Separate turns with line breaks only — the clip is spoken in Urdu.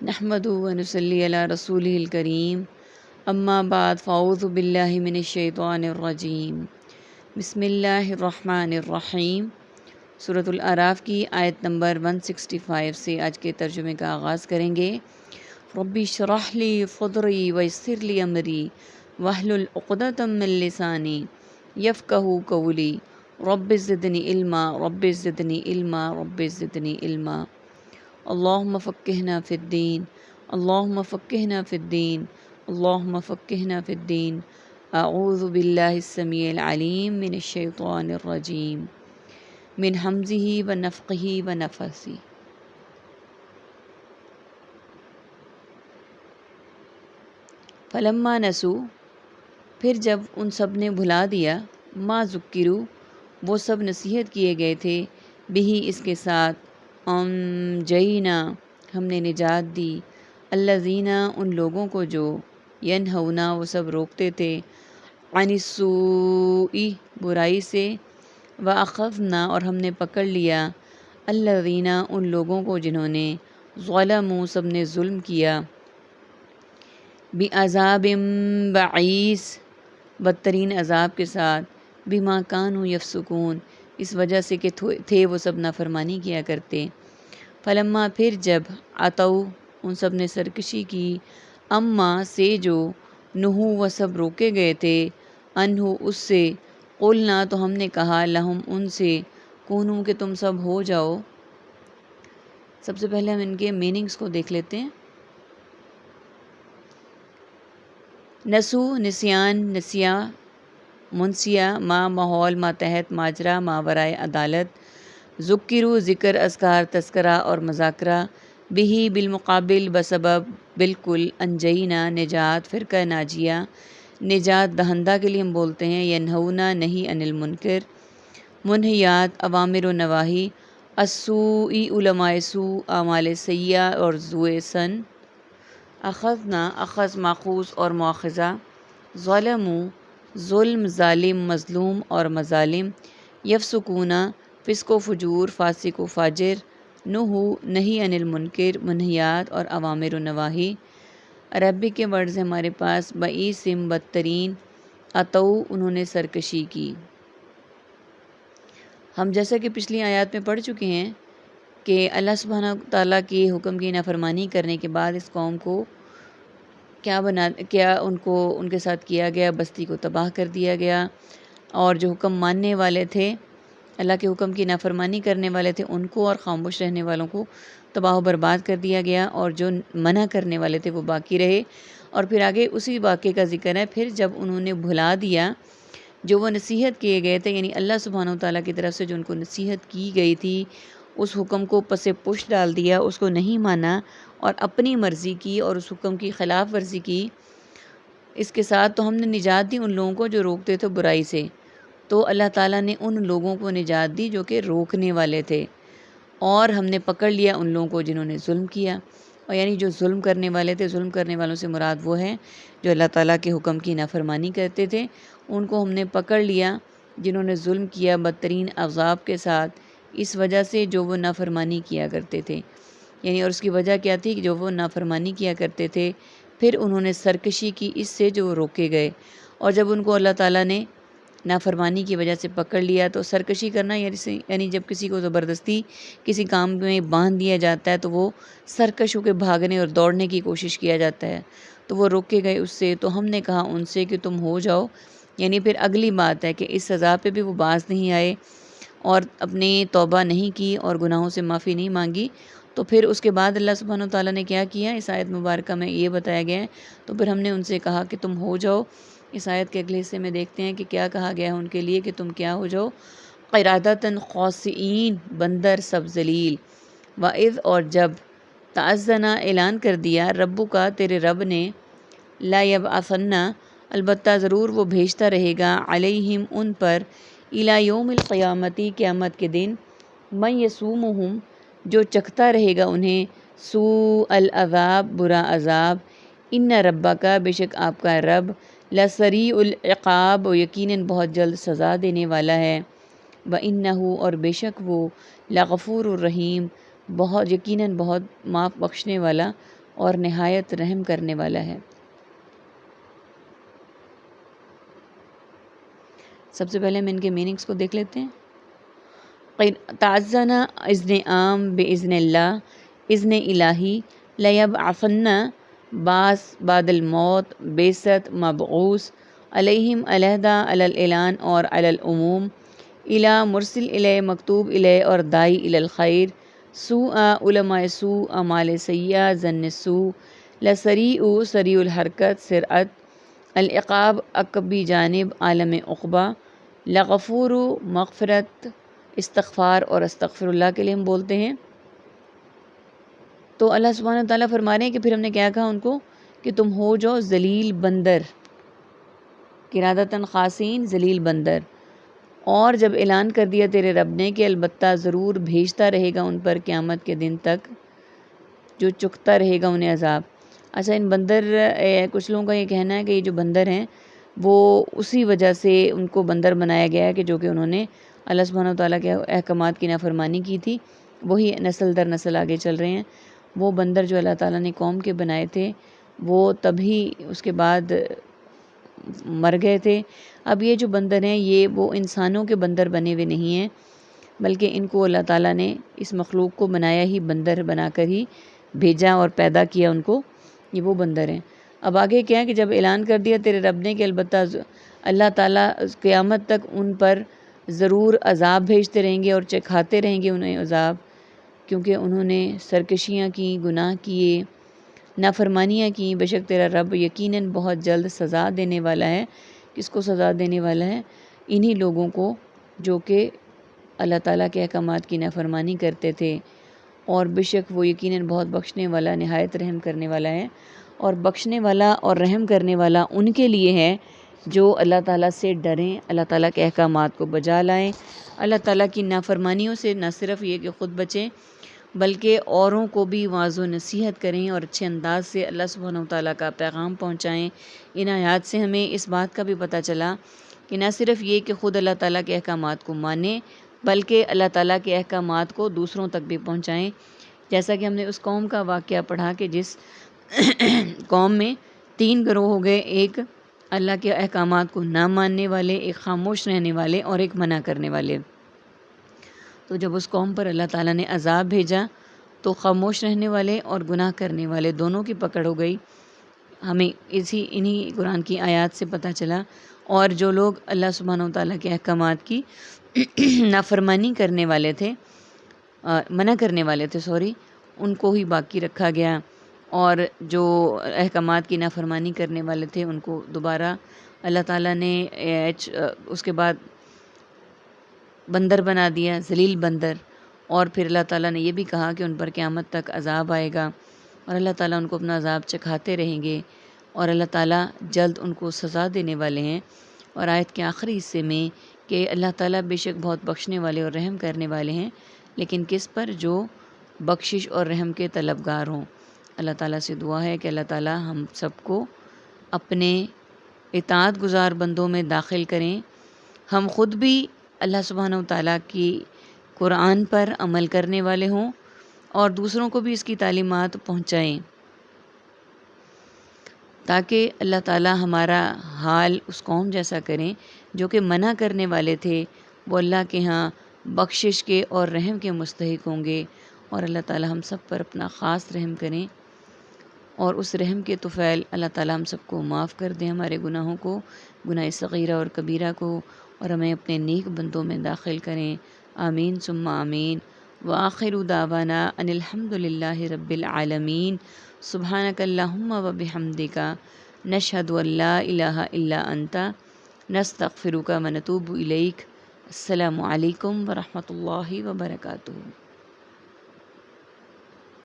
نحمدہ و نصلی علی رسولہ الکریم، اما بعد فاعوذ باللہ من الشیطان الرجیم، بسم اللہ الرحمن الرحیم۔ سورۃ الاعراف کی آیت نمبر 165 سے آج کے ترجمے کا آغاز کریں گے۔ ربی اشرح لی صدری ویسر لی امری واحلل عقدۃ من لسانی یفقہوا قولی رب زدنی علما رب زدنی علما رب زدنی علما۔ اللہم فقہنا فی الدین، اللہم فقہنا فی الدین، اللہم فقہنا فی الدین۔ اعوذ باللہ السمیع العلیم من الشیطان الرجیم من ہمزہ ونفخہ ونفثہ۔ فلما نسوا، پھر جب ان سب نے بھلا دیا، ما ذکروا، وہ سب نصیحت کیے گئے تھے، بہی اس کے ساتھ، انجینا، ہم نے نجات دی، الذین، ان لوگوں کو جو، ینہونا، وہ سب روکتے تھے، عن السوء، برائی سے، واخذنا، اور ہم نے پکڑ لیا، الذین، ان لوگوں کو جنہوں نے، ظلموا، سب نے ظلم کیا، بعذاب بعیس، بدترین عذاب کے ساتھ، بما کانوا یفسقون، اس وجہ سے کہ تھے وہ سب نافرمانی کیا کرتے۔ فلما، پھر جب، عتوا، ان سب نے سرکشی کی، اما، سے جو، نہو، وہ سب روکے گئے تھے، انہو، اس سے، قلنا، تو ہم نے کہا، لہم، ان سے، کونو، کہ تم سب ہو جاؤ۔ سب سے پہلے ہم ان کے میننگز کو دیکھ لیتے ہیں۔ نسو، نسیان، نسیہ، منسیہ، ما، ماحول، ماتحت، ماجرا، ماورائے عدالت، ذکروا، ذکر، اذکار، تذکرہ اور مذاکرہ، بہی، بالمقابل، بسبب، بالکل، انجینا، نجات، فرقہ ناجیہ، نجات دہندہ کے لیے ہم بولتے ہیں، ینہونا، نہیں، عن المنکر، منہیات، اوامر و نواہی، السوء، علماء سوء، اعمال سیئہ اور ذوئے سن، اخذنا، اخذ، ماخوذ اور مواخذہ، ظلموا، ظلم، ظالم، مظلوم اور مظالم، یفسقون، فسق و فجور، فاسق و فاجر، نہو، نہیں، عن المنکر، منہیات اور اوامر و نواہی۔ عربک کے ورڈز ہیں ہمارے پاس، بعیسم، بدترین، عتوا، انہوں نے سرکشی کی۔ ہم جیسا کہ پچھلی آیات میں پڑھ چکے ہیں کہ اللہ سبحانہ تعالیٰ کے حکم کی نافرمانی کرنے کے بعد اس قوم کو کیا ان کے ساتھ کیا گیا، بستی کو تباہ کر دیا گیا، اور جو حکم ماننے والے تھے، اللہ کے حکم کی نافرمانی کرنے والے تھے، ان کو اور خاموش رہنے والوں کو تباہ و برباد کر دیا گیا، اور جو منع کرنے والے تھے وہ باقی رہے۔ اور پھر آگے اسی واقعے کا ذکر ہے، پھر جب انہوں نے بھلا دیا جو وہ نصیحت کیے گئے تھے، یعنی اللہ سبحانہ و تعالیٰ کی طرف سے جو ان کو نصیحت کی گئی تھی، اس حکم کو پس پش ڈال دیا، اس کو نہیں مانا اور اپنی مرضی کی اور اس حکم کی خلاف ورزی کی، اس کے ساتھ تو ہم نے نجات دی ان لوگوں کو جو روکتے تھے برائی سے۔ تو اللہ تعالیٰ نے ان لوگوں کو نجات دی جو کہ روکنے والے تھے، اور ہم نے پکڑ لیا ان لوگوں کو جنہوں نے ظلم کیا، اور یعنی جو ظلم کرنے والے تھے، ظلم کرنے والوں سے مراد وہ ہیں جو اللہ تعالیٰ کے حکم کی نافرمانی کرتے تھے، ان کو ہم نے پکڑ لیا جنہوں نے ظلم کیا بدترین عذاب کے ساتھ، اس وجہ سے جو وہ نافرمانی کیا کرتے تھے، یعنی اور اس کی وجہ کیا تھی کہ جو وہ نافرمانی کیا کرتے تھے، پھر انہوں نے سرکشی کی اس سے جو وہ روکے گئے، اور جب ان کو اللہ تعالیٰ نے نافرمانی کی وجہ سے پکڑ لیا، تو سرکشی کرنا یعنی جب کسی کو زبردستی کسی کام میں باندھ دیا جاتا ہے تو وہ سرکش ہو کے بھاگنے اور دوڑنے کی کوشش کیا جاتا ہے، تو وہ روکے گئے اس سے۔ تو ہم نے کہا ان سے کہ تم ہو جاؤ، یعنی پھر اگلی بات ہے کہ اس سزا پہ بھی وہ باز نہیں آئے اور اپنی توبہ نہیں کی اور گناہوں سے معافی نہیں مانگی، تو پھر اس کے بعد اللہ سبحانہ و تعالیٰ نے کیا کیا، اس آیت مبارکہ میں یہ بتایا گیا ہے، تو پھر ہم نے ان سے کہا کہ تم ہو جاؤ۔ اس آیت کے اگلے حصے میں دیکھتے ہیں کہ کیا کہا گیا ہے ان کے لیے کہ تم کیا ہو جاؤ، قرادۃ خاسئین، بندر سب ذلیل، وَإِذْ، اور جب، تأذن، اعلان کر دیا، ربک، تیرے رب نے، لا یبعثن، البتہ ضرور وہ بھیجتا رہے گا، علیہم، ان پر، الی یوم القیامت، قیامت کے دن، من یسومہم، جو چکھتا رہے گا انہیں، سوء العذاب، برا عذاب، ان ربک، بے شک آپ کا رب، لسریع العقاب، یقیناً بہت جلد سزا دینے والا ہے، وَإِنَّهُ، اور بے شک وہ، لغفور الرحیم، بہت یقیناً بہت معاف بخشنے والا اور نہایت رحم کرنے والا ہے۔ سب سے پہلے ہم ان کے میننگز کو دیکھ لیتے ہیں۔ تعزنا اذن عام باذن اللہ، اذن الہی، لیبعثن باس بعد الموت، بیست مبعوث، علیہم علیحدہ علی الاعلان اور علی العموم، الی مرسل الی مکتوب الی اور دائی الی الخیر، سوء علماء سوء اعمال سیئہ ظن سوء، لسریع سریع الحرکت سرعت، العقاب عقبی جانب عالم عقبہ، لغفور مغفرت استغفار اور استغفر اللہ کے لیے ہم بولتے ہیں۔ تو اللہ سبحانہ و تعالیٰ فرما رہے ہیں کہ پھر ہم نے کیا کہا ان کو کہ تم ہو جو ذلیل بندر، قرادتاً خاسین ذلیل بندر، اور جب اعلان کر دیا تیرے رب نے کہ البتہ ضرور بھیجتا رہے گا ان پر قیامت کے دن تک جو چکتا رہے گا انہیں عذاب۔ اچھا، ان بندر کچھ لوگوں کا یہ کہنا ہے کہ یہ جو بندر ہیں وہ اسی وجہ سے ان کو بندر بنایا گیا ہے کہ جو کہ انہوں نے اللہ سبحانہ و تعالیٰ کے احکامات کی نافرمانی کی تھی، وہی نسل در نسل آگے چل رہے ہیں۔ وہ بندر جو اللہ تعالیٰ نے قوم کے بنائے تھے وہ تبھی اس کے بعد مر گئے تھے۔ اب یہ جو بندر ہیں یہ وہ انسانوں کے بندر بنے ہوئے نہیں ہیں، بلکہ ان کو اللہ تعالیٰ نے اس مخلوق کو بنایا ہی بندر بنا کر ہی بھیجا اور پیدا کیا ان کو، یہ وہ بندر ہیں۔ اب آگے کیا ہے کہ جب اعلان کر دیا تیرے رب نے کہ البتہ اللہ تعالیٰ قیامت تک ان پر ضرور عذاب بھیجتے رہیں گے اور چکھاتے رہیں گے انہیں عذاب، کیونکہ انہوں نے سرکشیاں کی، گناہ کیے، نافرمانیاں کی، بے شک تیرا رب یقیناً بہت جلد سزا دینے والا ہے۔ کس کو سزا دینے والا ہے؟ انہی لوگوں کو جو کہ اللہ تعالیٰ کے احکامات کی نافرمانی کرتے تھے، اور بے شک وہ یقیناً بہت بخشنے والا، نہایت رحم کرنے والا ہے۔ اور بخشنے والا اور رحم کرنے والا ان کے لیے ہے جو اللہ تعالیٰ سے ڈریں، اللہ تعالیٰ کے احکامات کو بجا لائیں، اللہ تعالیٰ کی نافرمانیوں سے نہ صرف یہ کہ خود بچیں بلکہ اوروں کو بھی واعظ و نصیحت کریں اور اچھے انداز سے اللہ سبحانہ و تعالیٰ کا پیغام پہنچائیں۔ ان آیات سے ہمیں اس بات کا بھی پتہ چلا کہ نہ صرف یہ کہ خود اللہ تعالیٰ کے احکامات کو مانیں بلکہ اللہ تعالیٰ کے احکامات کو دوسروں تک بھی پہنچائیں۔ جیسا کہ ہم نے اس قوم کا واقعہ پڑھا کہ جس قوم میں 3 گروہ ہو گئے، ایک اللہ کے احکامات کو نہ ماننے والے، ایک خاموش رہنے والے اور ایک منع کرنے والے۔ تو جب اس قوم پر اللہ تعالیٰ نے عذاب بھیجا تو خاموش رہنے والے اور گناہ کرنے والے دونوں کی پکڑ ہو گئی۔ ہمیں انہی قرآن کی آیات سے پتہ چلا۔ اور جو لوگ اللہ سبحانہ و تعالیٰ کے احکامات کی نافرمانی کرنے والے تھے، منع کرنے والے تھے ان کو ہی باقی رکھا گیا، اور جو احکامات کی نافرمانی کرنے والے تھے ان کو دوبارہ اللہ تعالیٰ نے اس کے بعد بندر بنا دیا، ذلیل بندر۔ اور پھر اللہ تعالیٰ نے یہ بھی کہا کہ ان پر قیامت تک عذاب آئے گا اور اللہ تعالیٰ ان کو اپنا عذاب چکھاتے رہیں گے، اور اللہ تعالیٰ جلد ان کو سزا دینے والے ہیں۔ اور آیت کے آخری حصے میں کہ اللہ تعالیٰ بے شک بہت بخشنے والے اور رحم کرنے والے ہیں، لیکن کس پر؟ جو بخشش اور رحم کے طلبگار ہوں۔ اللہ تعالیٰ سے دعا ہے کہ اللہ تعالیٰ ہم سب کو اپنے اطاعت گزار بندوں میں داخل کریں، ہم خود بھی اللہ سبحانہ و تعالیٰ کی قرآن پر عمل کرنے والے ہوں اور دوسروں کو بھی اس کی تعلیمات پہنچائیں، تاکہ اللہ تعالیٰ ہمارا حال اس قوم جیسا کریں جو کہ منع کرنے والے تھے، وہ اللہ کے ہاں بخشش کے اور رحم کے مستحق ہوں گے، اور اللہ تعالیٰ ہم سب پر اپنا خاص رحم کریں، اور اس رحم کے طفیل اللہ تعالیٰ ہم سب کو معاف کر دیں، ہمارے گناہوں کو، گناہ صغیرہ اور کبیرہ کو، اور ہمیں اپنے نیک بندوں میں داخل کریں۔ آمین ثم آمین۔ وآخر دعوانا ان الحمد للہ رب العالمین۔ سبحانک اللہم و بحمدک، نشہد ان لا الہ الا انت، نستغفرک و نتوب الیک۔ السلام علیکم ورحمۃ اللہ وبرکاتہ۔